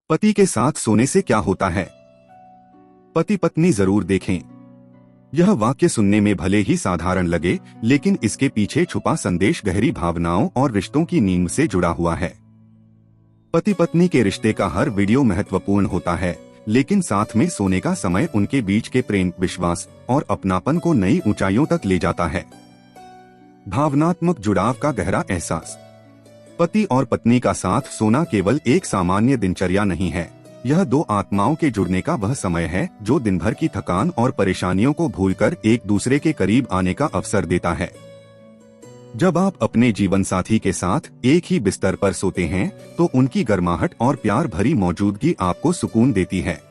पति के साथ सोने से क्या होता है? पति पत्नी जरूर देखें। यह वाक्य सुनने में भले ही साधारण लगे, लेकिन इसके पीछे छुपा संदेश गहरी भावनाओं और रिश्तों की नींव से जुड़ा हुआ है। पति पत्नी के रिश्ते का हर वीडियो महत्वपूर्ण होता है, लेकिन साथ में सोने का समय उनके बीच के प्रेम, विश्वास और अपनापन को नई ऊंचाइयों तक ले जाता है। भावनात्मक जुड़ाव का गहरा एहसास। पति और पत्नी का साथ सोना केवल एक सामान्य दिनचर्या नहीं है, यह दो आत्माओं के जुड़ने का वह समय है जो दिन भर की थकान और परेशानियों को भूलकर एक दूसरे के करीब आने का अवसर देता है। जब आप अपने जीवन साथी के साथ एक ही बिस्तर पर सोते हैं, तो उनकी गर्माहट और प्यार भरी मौजूदगी आपको सुकून देती है।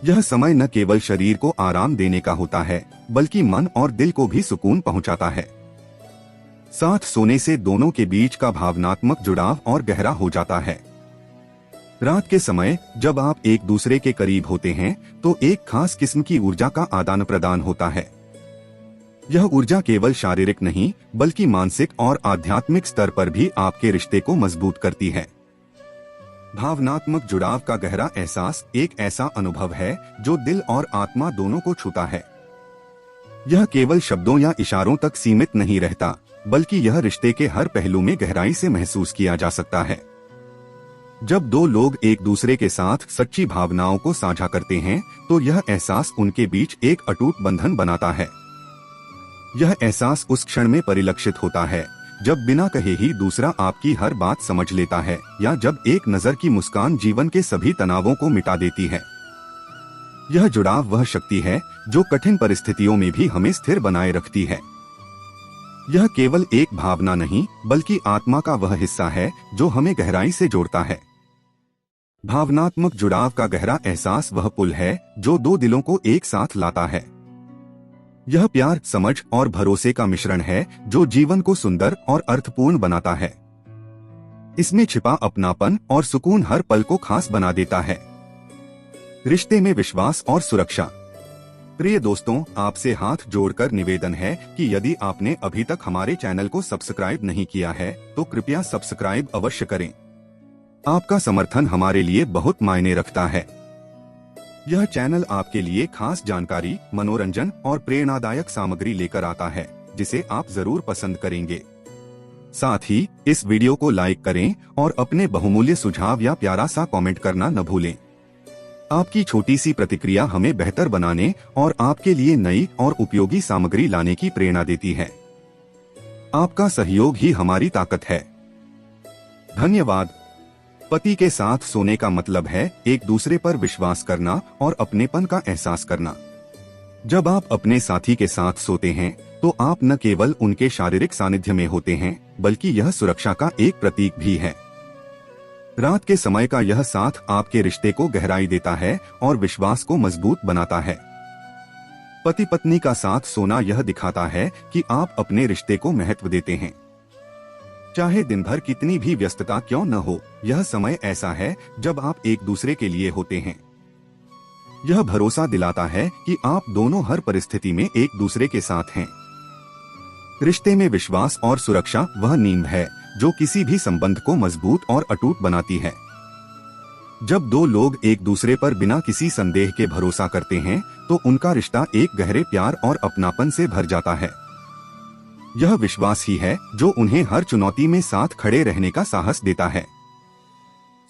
यह समय न केवल शरीर को आराम देने का होता है, बल्कि मन और दिल को भी सुकून पहुंचाता है। साथ सोने से दोनों के बीच का भावनात्मक जुड़ाव और गहरा हो जाता है। रात के समय जब आप एक दूसरे के करीब होते हैं, तो एक खास किस्म की ऊर्जा का आदान प्रदान होता है। यह ऊर्जा केवल शारीरिक नहीं, बल्कि मानसिक और आध्यात्मिक स्तर पर भी आपके रिश्ते को मजबूत करती है। भावनात्मक जुड़ाव का गहरा एहसास एक ऐसा अनुभव है जो दिल और आत्मा दोनों को छूता है। यह केवल शब्दों या इशारों तक सीमित नहीं रहता, बल्कि यह रिश्ते के हर पहलू में गहराई से महसूस किया जा सकता है। जब दो लोग एक दूसरे के साथ सच्ची भावनाओं को साझा करते हैं, तो यह एहसास उनके बीच एक अटूट बंधन बनाता है। यह एहसास उस क्षण में परिलक्षित होता है जब बिना कहे ही दूसरा आपकी हर बात समझ लेता है, या जब एक नजर की मुस्कान जीवन के सभी तनावों को मिटा देती है। यह जुड़ाव वह शक्ति है जो कठिन परिस्थितियों में भी हमें स्थिर बनाए रखती है। यह केवल एक भावना नहीं, बल्कि आत्मा का वह हिस्सा है जो हमें गहराई से जोड़ता है। भावनात्मक जुड़ाव का गहरा एहसास वह पुल है जो दो दिलों को एक साथ लाता है। यह प्यार, समझ और भरोसे का मिश्रण है जो जीवन को सुंदर और अर्थपूर्ण बनाता है। इसमें छिपा अपनापन और सुकून हर पल को खास बना देता है। रिश्ते में विश्वास और सुरक्षा। प्रिय दोस्तों, आपसे हाथ जोड़कर निवेदन है कि यदि आपने अभी तक हमारे चैनल को सब्सक्राइब नहीं किया है, तो कृपया सब्सक्राइब अवश्य करें। आपका समर्थन हमारे लिए बहुत मायने रखता है। यह चैनल आपके लिए खास जानकारी, मनोरंजन और प्रेरणादायक सामग्री लेकर आता है, जिसे आप जरूर पसंद करेंगे। साथ ही इस वीडियो को लाइक करें और अपने बहुमूल्य सुझाव या प्यारा सा कमेंट करना न भूलें। आपकी छोटी सी प्रतिक्रिया हमें बेहतर बनाने और आपके लिए नई और उपयोगी सामग्री लाने की प्रेरणा देती है। आपका सहयोग ही हमारी ताकत है। धन्यवाद। पति के साथ सोने का मतलब है एक दूसरे पर विश्वास करना और अपनेपन का एहसास करना। जब आप अपने साथी के साथ सोते हैं, तो आप न केवल उनके शारीरिक सानिध्य में होते हैं, बल्कि यह सुरक्षा का एक प्रतीक भी है। रात के समय का यह साथ आपके रिश्ते को गहराई देता है और विश्वास को मजबूत बनाता है। पति पत्नी का साथ सोना यह दिखाता है कि आप अपने रिश्ते को महत्व देते हैं। चाहे दिन भर कितनी भी व्यस्तता क्यों न हो, यह समय ऐसा है जब आप एक दूसरे के लिए होते हैं। यह भरोसा दिलाता है कि आप दोनों हर परिस्थिति में एक दूसरे के साथ हैं। रिश्ते में विश्वास और सुरक्षा वह नींव है जो किसी भी संबंध को मजबूत और अटूट बनाती है। जब दो लोग एक दूसरे पर बिना किसी संदेह के भरोसा करते हैं, तो उनका रिश्ता एक गहरे प्यार और अपनापन से भर जाता है। यह विश्वास ही है जो उन्हें हर चुनौती में साथ खड़े रहने का साहस देता है।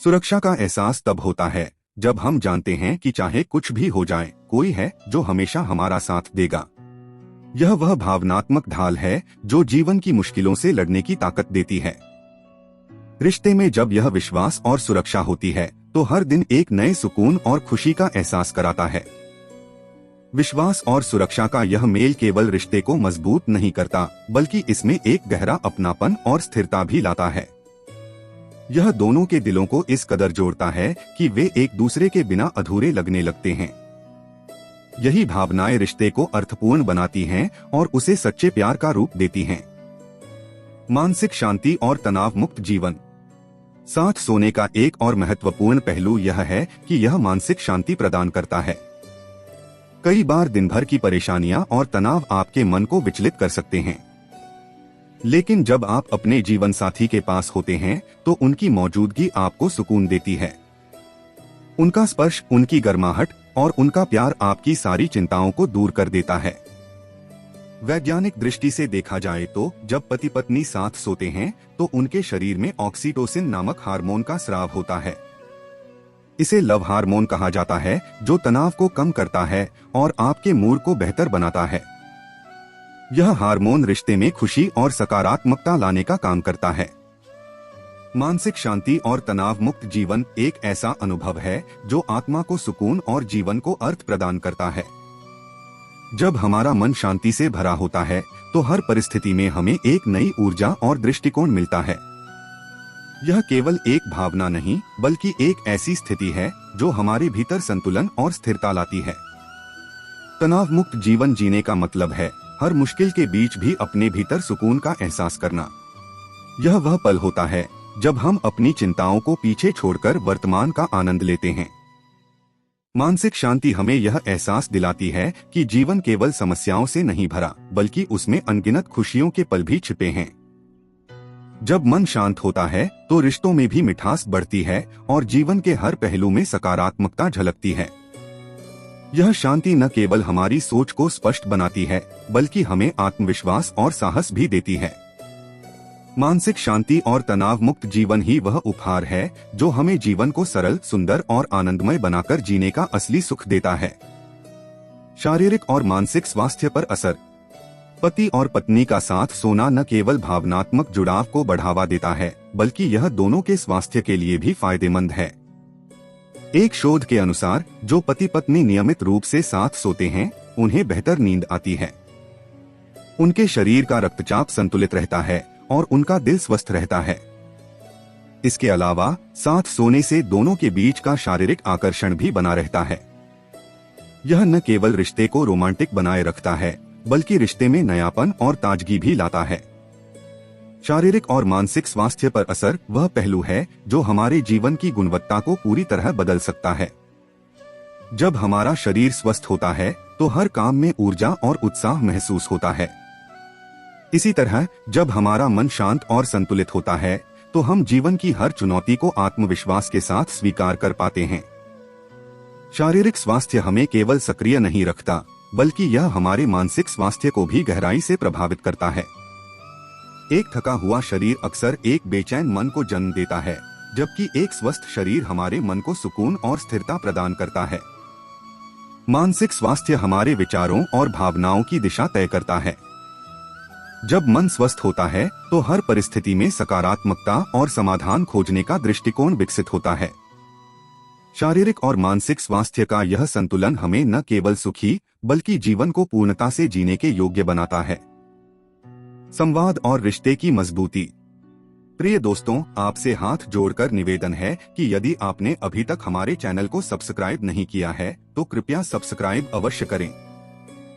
सुरक्षा का एहसास तब होता है जब हम जानते हैं कि चाहे कुछ भी हो जाए, कोई है जो हमेशा हमारा साथ देगा। यह वह भावनात्मक ढाल है जो जीवन की मुश्किलों से लड़ने की ताकत देती है। रिश्ते में जब यह विश्वास और सुरक्षा होती है, तो हर दिन एक नए सुकून और खुशी का एहसास कराता है। विश्वास और सुरक्षा का यह मेल केवल रिश्ते को मजबूत नहीं करता, बल्कि इसमें एक गहरा अपनापन और स्थिरता भी लाता है। यह दोनों के दिलों को इस कदर जोड़ता है कि वे एक दूसरे के बिना अधूरे लगने लगते हैं। यही भावनाएं रिश्ते को अर्थपूर्ण बनाती हैं और उसे सच्चे प्यार का रूप देती हैं। मानसिक शांति और तनाव मुक्त जीवन। साथ सोने का एक और महत्वपूर्ण पहलू यह है कि यह मानसिक शांति प्रदान करता है। कई बार दिन भर की परेशानियां और तनाव आपके मन को विचलित कर सकते हैं, लेकिन जब आप अपने जीवन साथी के पास होते हैं, तो उनकी मौजूदगी आपको सुकून देती है। उनका स्पर्श, उनकी गर्माहट और उनका प्यार आपकी सारी चिंताओं को दूर कर देता है। वैज्ञानिक दृष्टि से देखा जाए तो जब पति पत्नी साथ सोते हैं तो उनके शरीर में ऑक्सीटोसिन नामक हार्मोन का स्राव होता है। इसे लव हार्मोन कहा जाता है, जो तनाव को कम करता है और आपके मूड को बेहतर बनाता है। यह हार्मोन रिश्ते में खुशी और सकारात्मकता लाने का काम करता है। मानसिक शांति और तनाव मुक्त जीवन एक ऐसा अनुभव है जो आत्मा को सुकून और जीवन को अर्थ प्रदान करता है। जब हमारा मन शांति से भरा होता है तो हर परिस्थिति में हमें एक नई ऊर्जा और दृष्टिकोण मिलता है। यह केवल एक भावना नहीं बल्कि एक ऐसी स्थिति है जो हमारे भीतर संतुलन और स्थिरता लाती है। तनाव मुक्त जीवन जीने का मतलब है हर मुश्किल के बीच भी अपने भीतर सुकून का एहसास करना। यह वह पल होता है जब हम अपनी चिंताओं को पीछे छोड़कर वर्तमान का आनंद लेते हैं। मानसिक शांति हमें यह एहसास दिलाती है कि जीवन केवल समस्याओं से नहीं भरा बल्कि उसमें अनगिनत खुशियों के पल भी छिपे हैं। जब मन शांत होता है तो रिश्तों में भी मिठास बढ़ती है और जीवन के हर पहलू में सकारात्मकता झलकती है। यह शांति न केवल हमारी सोच को स्पष्ट बनाती है बल्कि हमें आत्मविश्वास और साहस भी देती है। मानसिक शांति और तनाव मुक्त जीवन ही वह उपहार है जो हमें जीवन को सरल, सुंदर और आनंदमय बनाकर जीने का असली सुख देता है। शारीरिक और मानसिक स्वास्थ्य पर असर। पति और पत्नी का साथ सोना न केवल भावनात्मक जुड़ाव को बढ़ावा देता है बल्कि यह दोनों के स्वास्थ्य के लिए भी फायदेमंद है। एक शोध के अनुसार जो पति पत्नी नियमित रूप से साथ सोते हैं उन्हें बेहतर नींद आती है, उनके शरीर का रक्तचाप संतुलित रहता है और उनका दिल स्वस्थ रहता है। इसके अलावा साथ सोने से दोनों के बीच का शारीरिक आकर्षण भी बना रहता है। यह न केवल रिश्ते को रोमांटिक बनाए रखता है बल्कि रिश्ते में नयापन और ताजगी भी लाता है। शारीरिक और मानसिक स्वास्थ्य पर असर वह पहलू है जो हमारे जीवन की गुणवत्ता को पूरी तरह बदल सकता है। जब हमारा शरीर स्वस्थ होता है तो हर काम में ऊर्जा और उत्साह महसूस होता है। इसी तरह जब हमारा मन शांत और संतुलित होता है तो हम जीवन की हर चुनौती को आत्मविश्वास के साथ स्वीकार कर पाते हैं। शारीरिक स्वास्थ्य हमें केवल सक्रिय नहीं रखता बल्कि यह हमारे मानसिक स्वास्थ्य को भी गहराई से प्रभावित करता है। एक थका हुआ शरीर अक्सर एक बेचैन मन को जन्म देता है, जबकि एक स्वस्थ शरीर हमारे मन को सुकून और स्थिरता प्रदान करता है। मानसिक स्वास्थ्य हमारे विचारों और भावनाओं की दिशा तय करता है। जब मन स्वस्थ होता है तो हर परिस्थिति में सकारात्मकता और समाधान खोजने का दृष्टिकोण विकसित होता है। शारीरिक और मानसिक स्वास्थ्य का यह संतुलन हमें न केवल सुखी बल्कि जीवन को पूर्णता से जीने के योग्य बनाता है। संवाद और रिश्ते की मजबूती। प्रिय दोस्तों, आपसे हाथ जोड़कर निवेदन है कि यदि आपने अभी तक हमारे चैनल को सब्सक्राइब नहीं किया है तो कृपया सब्सक्राइब अवश्य करें।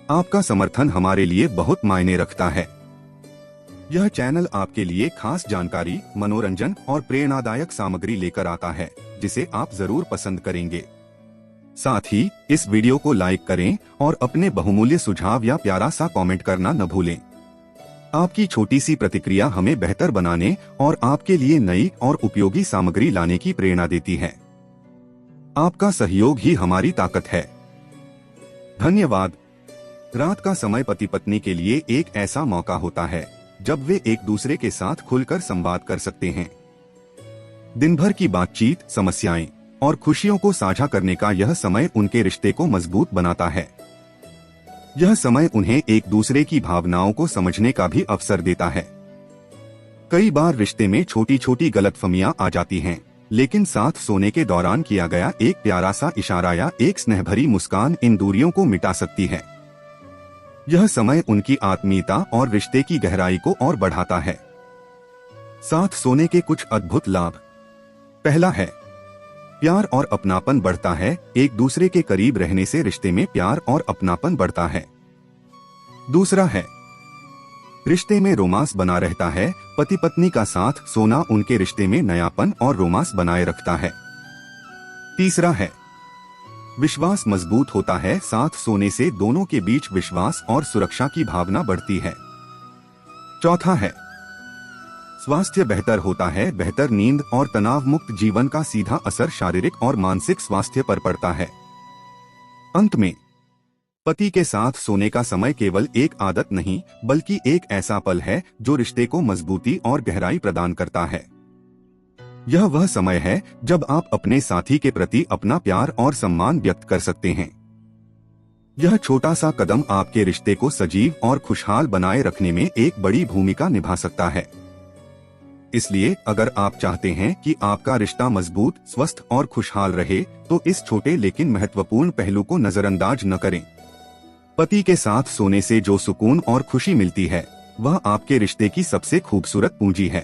आपका समर्थन हमारे लिए बहुत मायने रखता है। यह चैनल आपके लिए खास जानकारी, मनोरंजन और प्रेरणादायक सामग्री लेकर आता है जिसे आप जरूर पसंद करेंगे। साथ ही इस वीडियो को लाइक करें और अपने बहुमूल्य सुझाव या प्यारा सा कमेंट करना न भूलें। आपकी छोटी सी प्रतिक्रिया हमें बेहतर बनाने और आपके लिए नई और उपयोगी सामग्री लाने की प्रेरणा देती है। आपका सहयोग ही हमारी ताकत है। धन्यवाद। रात का समय पति पत्नी के लिए एक ऐसा मौका होता है जब वे एक दूसरे के साथ खुलकर संवाद कर सकते हैं। दिन भर की बातचीत, समस्याएं और खुशियों को साझा करने का यह समय उनके रिश्ते को मजबूत बनाता है। यह समय उन्हें एक दूसरे की भावनाओं को समझने का भी अवसर देता है। कई बार रिश्ते में छोटी छोटी गलतफहमियां आ जाती हैं, लेकिन साथ सोने के दौरान किया गया एक प्यारा सा इशारा या एक स्नेहभरी मुस्कान इन दूरियों को मिटा सकती है। यह समय उनकी आत्मीयता और रिश्ते की गहराई को और बढ़ाता है। साथ सोने के कुछ अद्भुत लाभ। पहला है, प्यार और अपनापन बढ़ता है। एक दूसरे के करीब रहने से रिश्ते में प्यार और अपनापन बढ़ता है। दूसरा है, रिश्ते में रोमांस बना रहता है। पति पत्नी का साथ सोना उनके रिश्ते में नयापन और रोमांस बनाए रखता है। तीसरा है, विश्वास मजबूत होता है। साथ सोने से दोनों के बीच विश्वास और सुरक्षा की भावना बढ़ती है। चौथा है, स्वास्थ्य बेहतर होता है। बेहतर नींद और तनाव मुक्त जीवन का सीधा असर शारीरिक और मानसिक स्वास्थ्य पर पड़ता है। अंत में, पति के साथ सोने का समय केवल एक आदत नहीं, बल्कि एक ऐसा पल है जो रिश्ते को मजबूती और गहराई प्रदान करता है। यह वह समय है जब आप अपने साथी के प्रति अपना प्यार और सम्मान व्यक्त कर सकते हैं। यह छोटा सा कदम आपके रिश्ते को सजीव और खुशहाल बनाए रखने में एक बड़ी भूमिका निभा सकता है। इसलिए अगर आप चाहते हैं कि आपका रिश्ता मजबूत, स्वस्थ और खुशहाल रहे, तो इस छोटे लेकिन महत्वपूर्ण पहलू को नजरअंदाज न करें। पति के साथ सोने से जो सुकून और खुशी मिलती है, वह आपके रिश्ते की सबसे खूबसूरत पूंजी है।